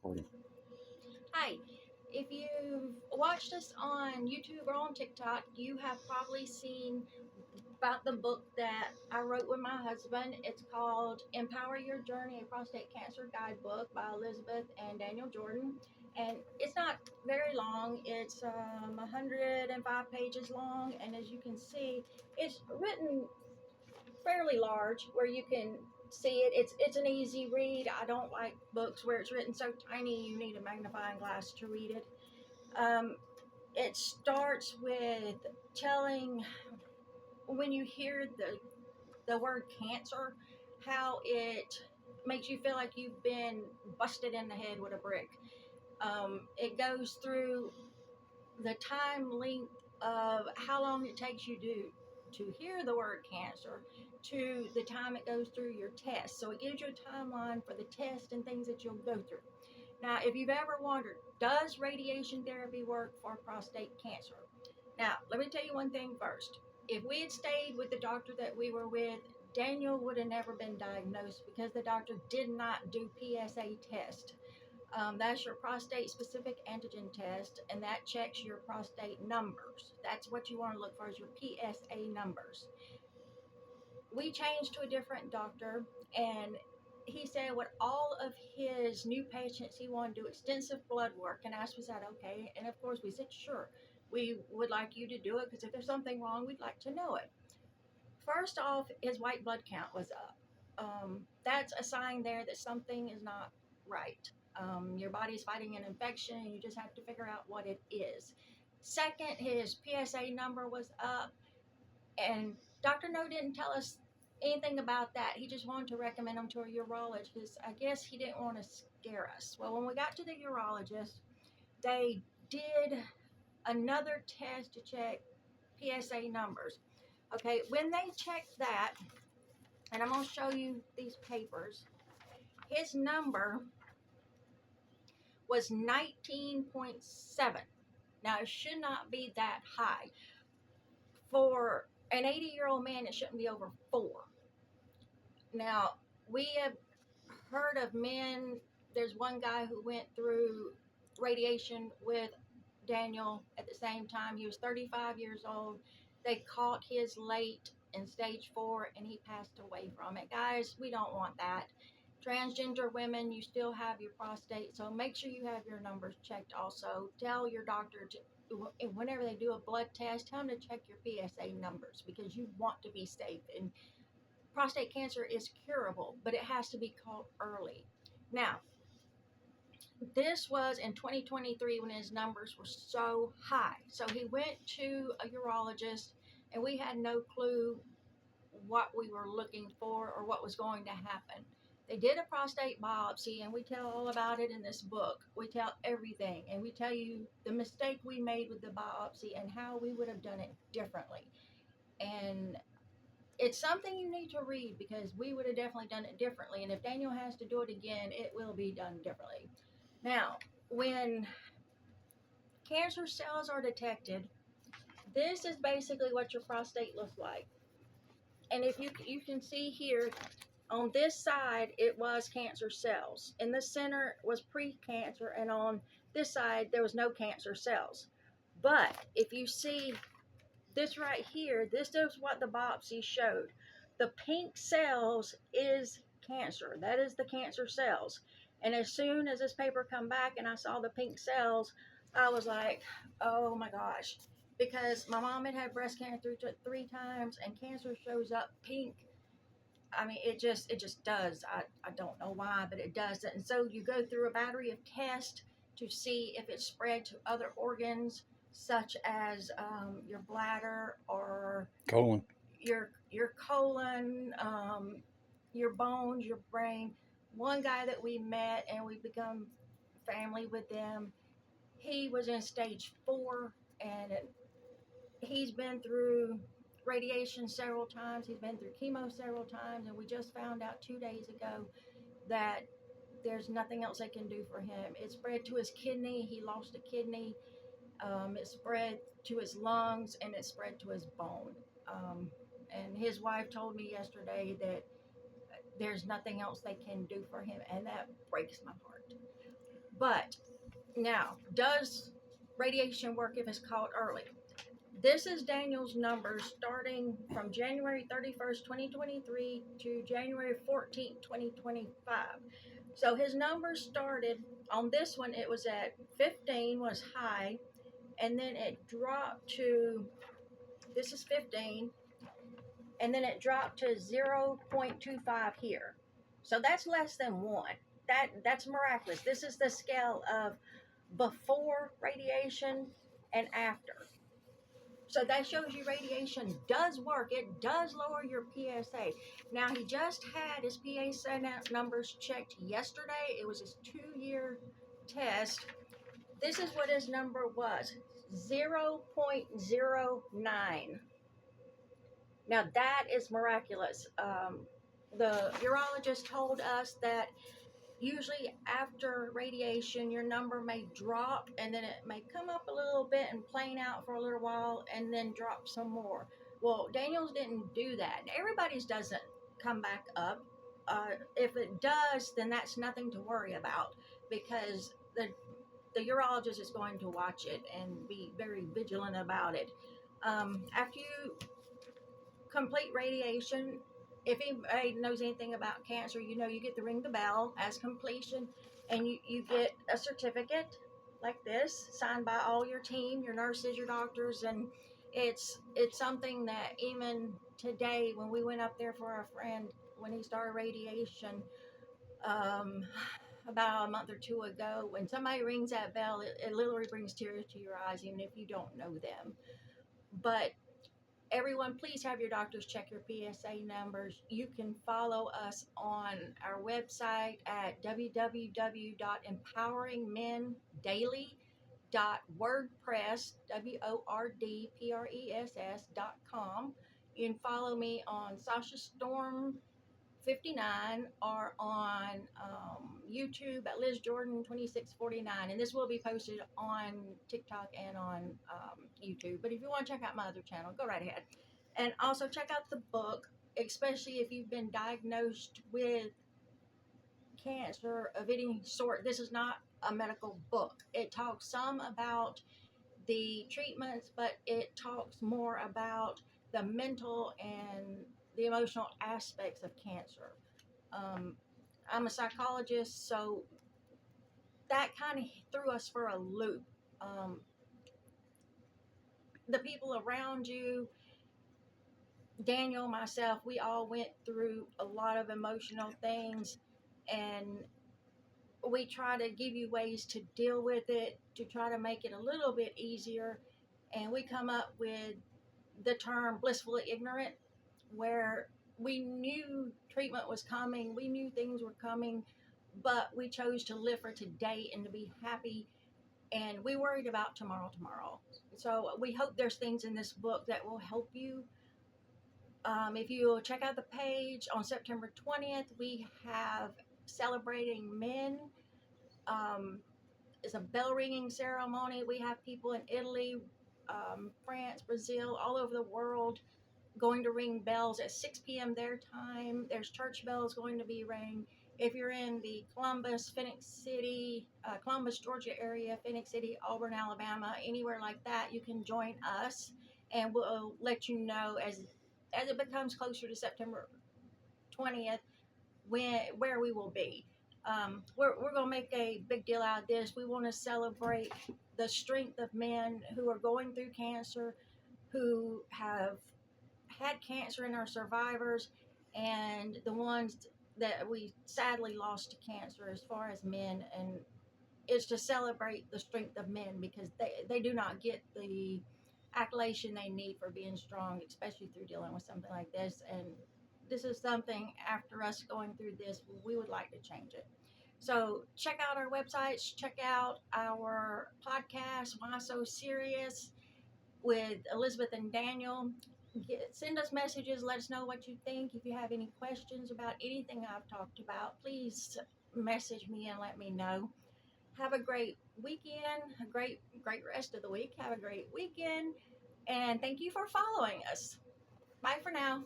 Recording. Hi, if you've watched us on YouTube or on TikTok, you have probably seen about the book that I wrote with my husband. It's called Empower Your Journey, a Prostate Cancer Guidebook by Elizabeth and Daniel Jordan. And it's not very long, it's 105 pages long. And as you can see, it's written fairly large where you can see it. It's an easy read. I don't like books where it's written so tiny you need a magnifying glass to read it. Um, it starts with telling when you hear the word cancer, how it makes you feel like you've been busted in the head with a brick. It goes through the time length of how long it takes you to hear the word cancer to the time it goes through your test. So it gives you a timeline for the test and things that you'll go through. Now, if you've ever wondered, does radiation therapy work for prostate cancer? Now, let me tell you one thing first. If we had stayed with the doctor that we were with, Daniel would have never been diagnosed because the doctor did not do PSA test. That's your prostate specific antigen test, and that checks your prostate numbers. That's what you want to look for is your PSA numbers. We changed to a different doctor, and he said with all of his new patients, he wanted to do extensive blood work. And asked, was that okay? And of course, we said, sure, we would like you to do it because if there's something wrong, we'd like to know it. First off, his white blood count was up. That's a sign there that something is not right. Your body's fighting an infection, and you just have to figure out what it is. Second, his PSA number was up, and Dr. No didn't tell us anything about that. He just wanted to recommend him to a urologist because I guess he didn't want to scare us. Well, when we got to the urologist, they did another test to check PSA numbers. Okay, when they checked that, and I'm going to show you these papers, his number was 19.7. Now, it should not be that high. For an 80-year-old man, it shouldn't be over 4. Now, we have heard of men. There's one guy who went through radiation with Daniel at the same time. He was 35 years old. They caught his late in stage 4 and he passed away from it. Guys, we don't want that. Transgender women, you still have your prostate, so make sure you have your numbers checked also. Tell your doctor to, whenever they do a blood test, tell them to check your PSA numbers because you want to be safe. And prostate cancer is curable, but it has to be caught early. Now, this was in 2023 when his numbers were so high. So he went to a urologist, and we had no clue what we were looking for or what was going to happen. They did a prostate biopsy, and we tell all about it in this book. We tell everything, and we tell you the mistake we made with the biopsy and how we would have done it differently. And it's something you need to read because we would have definitely done it differently. And if Daniel has to do it again, it will be done differently. Now, when cancer cells are detected, this is basically what your prostate looks like. And if you can see here on this side, it was cancer cells. In the center was pre-cancer, and on this side, there was no cancer cells. But if you see this right here, this is what the biopsy showed. The pink cells is cancer. That is the cancer cells. And as soon as this paper come back and I saw the pink cells, I was like, oh my gosh. Because my mom had had breast cancer three times and cancer shows up pink. I mean, it just does. I don't know why, but it does. And so you go through a battery of tests to see if it's spread to other organs, such as your bladder or Colon. your colon, your bones, your brain. One guy that we met and we become family with them, he was in stage 4, and he's been through radiation several times. He's been through chemo several times, and we just found out 2 days ago that there's nothing else they can do for him. It spread to his kidney. He lost a kidney. It spread to his lungs, and it spread to his bone. And his wife told me yesterday that there's nothing else they can do for him, and that breaks my heart. But now, does radiation work if it's caught early? This is Daniel's numbers starting from January 31st, 2023 to January 14th, 2025. So his numbers started on this one, it was at 15 was high, and then it dropped to, this is 15, and then it dropped to 0.25 here. So that's less than 1. That's miraculous. This is the scale of before radiation and after. So that shows you radiation does work. It does lower your PSA. Now, he just had his PSA numbers checked yesterday. It was his 2-year test. This is what his number was, 0.09. Now, that is miraculous. The urologist told us that usually after radiation, your number may drop and then it may come up a little bit and plane out for a little while and then drop some more. Well, Daniel's didn't do that. Everybody's doesn't come back up. If it does, then that's nothing to worry about, because the urologist is going to watch it and be very vigilant about it. After you complete radiation, if anybody knows anything about cancer, you know you get to ring the bell as completion, and you get a certificate like this signed by all your team, your nurses, your doctors, and it's something that even today when we went up there for our friend when he started radiation, about a month or two ago, when somebody rings that bell, it literally brings tears to your eyes, even if you don't know them. But everyone, please have your doctors check your PSA numbers. You can follow us on our website at www.empoweringmendaily.wordpress, WORDPRESS.com. You can follow me on Sasha Storm 59 or on YouTube at Liz Jordan 2649, and this will be posted on TikTok and on YouTube. But if you want to check out my other channel, go right ahead. And also check out the book, especially if you've been diagnosed with cancer of any sort. This is not a medical book. It talks some about the treatments, but it talks more about the mental and the emotional aspects of cancer. I'm a psychologist, so that kind of threw us for a loop. The people around you, Daniel, myself, we all went through a lot of emotional things, and we try to give you ways to deal with it, to try to make it a little bit easier. And we come up with the term blissfully ignorant, where we knew treatment was coming, we knew things were coming, but we chose to live for today and to be happy, and we worried about tomorrow. So we hope there's things in this book that will help you. If you check out the page on September 20th, we have Celebrating Men. It's a bell ringing ceremony. We have people in Italy, France, Brazil, all over the world going to ring bells at 6 p.m. their time. There's church bells going to be ringing. If you're in the Columbus, Phoenix City, Columbus, Georgia area, Phoenix City, Auburn, Alabama, anywhere like that, you can join us, and we'll let you know as it becomes closer to September 20th where we will be. We're going to make a big deal out of this. We want to celebrate the strength of men who are going through cancer, who have had cancer and are survivors, and the ones that we sadly lost to cancer as far as men. And it's to celebrate the strength of men, because they do not get the accolation they need for being strong, especially through dealing with something like this. And this is something, after us going through this, we would like to change it. So check out our websites, check out our podcast, Why So Serious, with Elizabeth and Daniel. Send us messages, let us know what you think. If you have any questions about anything I've talked about, please message me and let me know. Have a great weekend, a great rest of the week. Have a great weekend, and thank you for following us. Bye for now.